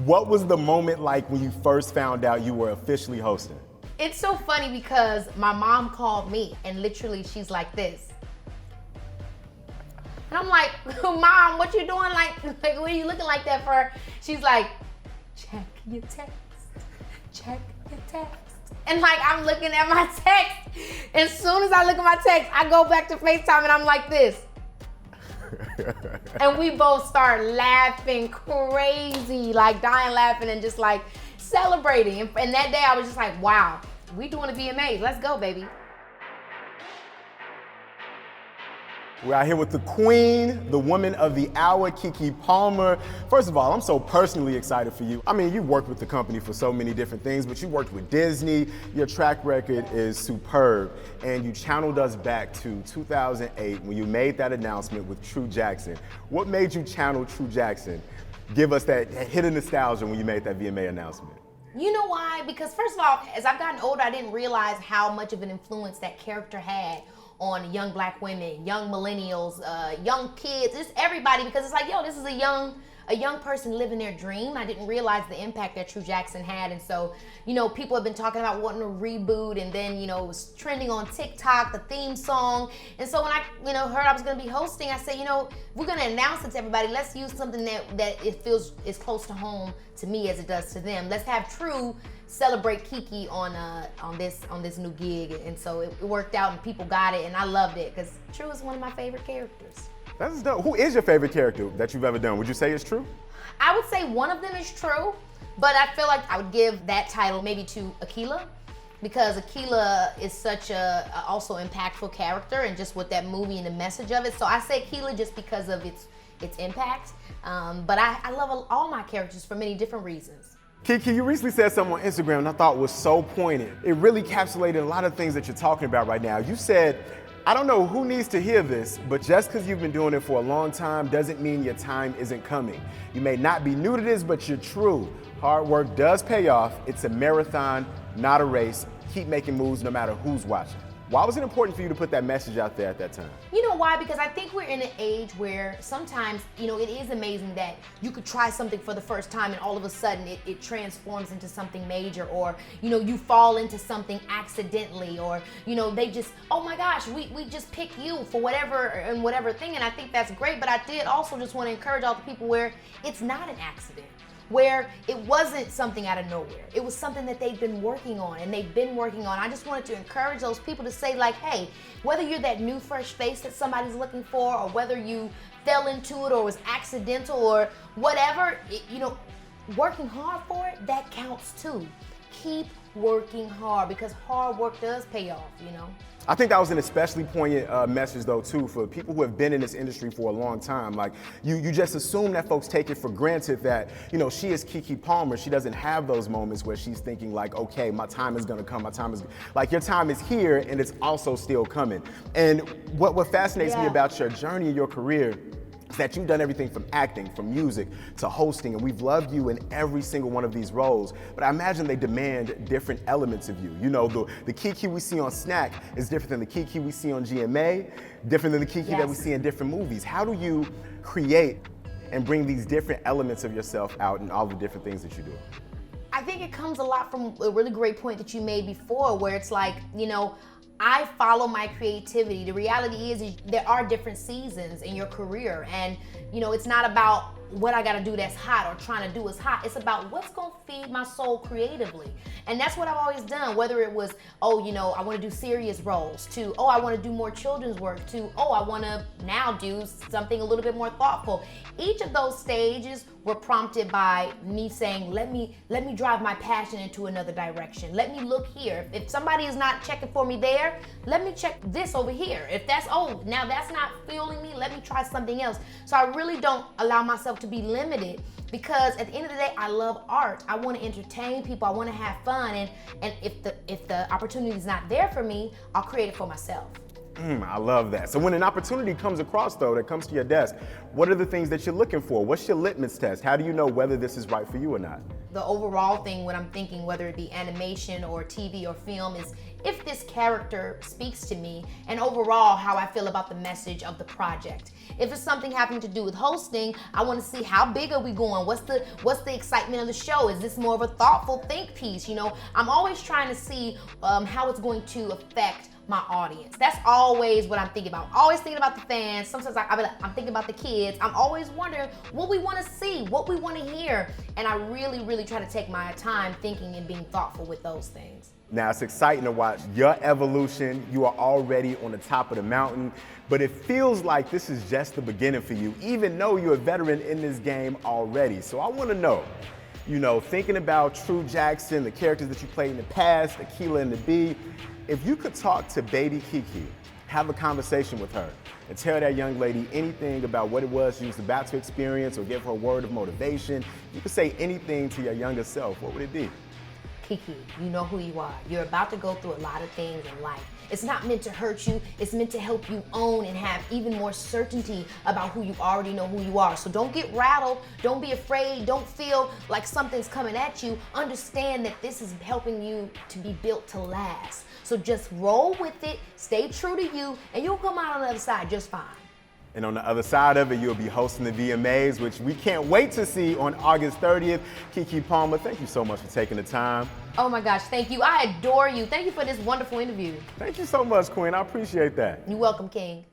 What was the moment like when you first found out you were officially hosting? It's so funny because my mom called me and literally she's like this. And I'm like, Mom, what you doing? Like what are you looking like that for? She's like, check your text. Check your text. And like I'm looking at my text. As soon as I look at my text, I go back to FaceTime and I'm like this. And we both start laughing crazy, like dying laughing and just like celebrating. And that day I was just like, wow, we doing a VMAs. Let's go, baby. We're out here with the queen, the woman of the hour, Keke Palmer. First of all, I'm so personally excited for you. I mean, you worked with the company for so many different things, but you worked with Disney. Your track record is superb. And you channeled us back to 2008 when you made that announcement with True Jackson. What made you channel True Jackson? Give us that hit of nostalgia when you made that VMA announcement. You know why? Because first of all, as I've gotten older, I didn't realize how much of an influence that character had on young black women, young millennials, young kids, just everybody, because it's like, yo, this is a young person living their dream. I didn't realize the impact that True Jackson had. And so, you know, people have been talking about wanting to reboot, and then, you know, it was trending on TikTok, the theme song. And so when I, you know, heard I was gonna be hosting, I said, you know, we're gonna announce it to everybody. Let's use something that it feels is close to home to me as it does to them. Let's have True celebrate Keke on this new gig. And so it worked out and people got it and I loved it because True is one of my favorite characters. That's dope. Who is your favorite character that you've ever done? Would you say it's True? I would say one of them is True, but I feel like I would give that title maybe to Akilah, because Akilah is such a also impactful character and just with that movie and the message of it. So I say Akilah just because of its impact. But I love all my characters for many different reasons. Keke, you recently said something on Instagram and I thought was so poignant. It really encapsulated a lot of things that you're talking about right now. You said, I don't know who needs to hear this, but just because you've been doing it for a long time doesn't mean your time isn't coming. You may not be new to this, but you're true. Hard work does pay off. It's a marathon, not a race. Keep making moves no matter who's watching. Why was it important for you to put that message out there at that time? You know why? Because I think we're in an age where sometimes, you know, it is amazing that you could try something for the first time and all of a sudden it transforms into something major, or, you know, you fall into something accidentally, or, you know, they just, oh my gosh, we just pick you for whatever and whatever thing. And I think that's great, but I did also just want to encourage all the people where it's not an accident, where it wasn't something out of nowhere. It was something that they've been working on and they've been working on. I just wanted to encourage those people to say like, hey, whether you're that new fresh face that somebody's looking for, or whether you fell into it or was accidental or whatever, you know, working hard for it, that counts too. Keep working hard because hard work does pay off, you know? I think that was an especially poignant message though too for people who have been in this industry for a long time. Like you just assume that folks take it for granted that, you know, she is Keke Palmer. She doesn't have those moments where she's thinking like, okay, my time is gonna come, my time is, like your time is here and it's also still coming. And what fascinates me about your journey and your career is that you've done everything from acting, from music, to hosting, and we've loved you in every single one of these roles. But I imagine they demand different elements of you. You know, the Keke we see on Snack is different than the Keke we see on GMA, different than the Keke that we see in different movies. How do you create and bring these different elements of yourself out in all the different things that you do? I think it comes a lot from a really great point that you made before, where it's like, you know, I follow my creativity. The reality is there are different seasons in your career, and you know, it's not about what I gotta do that's hot or trying to do is hot. It's about what's gonna feed my soul creatively. And that's what I've always done, whether it was, oh, you know, I wanna do serious roles, to, oh, I wanna do more children's work, to, oh, I wanna now do something a little bit more thoughtful. Each of those stages were prompted by me saying, let me drive my passion into another direction. Let me look here. If somebody is not checking for me there, let me check this over here. If that's, oh, now that's not fueling me, let me try something else. So I really don't allow myself to be limited, because at the end of the day, I love art. I want to entertain people. I want to have fun. And if the opportunity is not there for me, I'll create it for myself. I love that. So when an opportunity comes across though, that comes to your desk, what are the things that you're looking for? What's your litmus test? How do you know whether this is right for you or not? the overall thing when I'm thinking, whether it be animation or TV or film, is if this character speaks to me, and overall how I feel about the message of the project. If it's something having to do with hosting, I want to see how big are we going? What's the excitement of the show? Is this more of a thoughtful think piece? You know, I'm always trying to see how it's going to affect my audience. That's always what I'm thinking about. Always thinking about the fans. Sometimes I'm thinking about the kids. I'm always wondering what we want to see, what we want to hear. And I really, really try to take my time thinking and being thoughtful with those things. Now, it's exciting to watch your evolution. You are already on the top of the mountain, but it feels like this is just the beginning for you, even though you're a veteran in this game already. So I want to know, you know, thinking about True Jackson, the characters that you played in the past, Akeelah and the Bee, if you could talk to baby Kiki, have a conversation with her, and tell that young lady anything about what it was she was about to experience or give her a word of motivation, you could say anything to your younger self, what would it be? Kiki, you know who you are. You're about to go through a lot of things in life. It's not meant to hurt you. It's meant to help you own and have even more certainty about who you already know who you are. So don't get rattled. Don't be afraid. Don't feel like something's coming at you. Understand that this is helping you to be built to last. So just roll with it, stay true to you, and you'll come out on the other side just fine. And on the other side of it, you'll be hosting the VMAs, which we can't wait to see on August 30th. Keke Palmer, thank you so much for taking the time. Oh my gosh, thank you. I adore you. Thank you for this wonderful interview. Thank you so much, Queen. I appreciate that. You're welcome, King.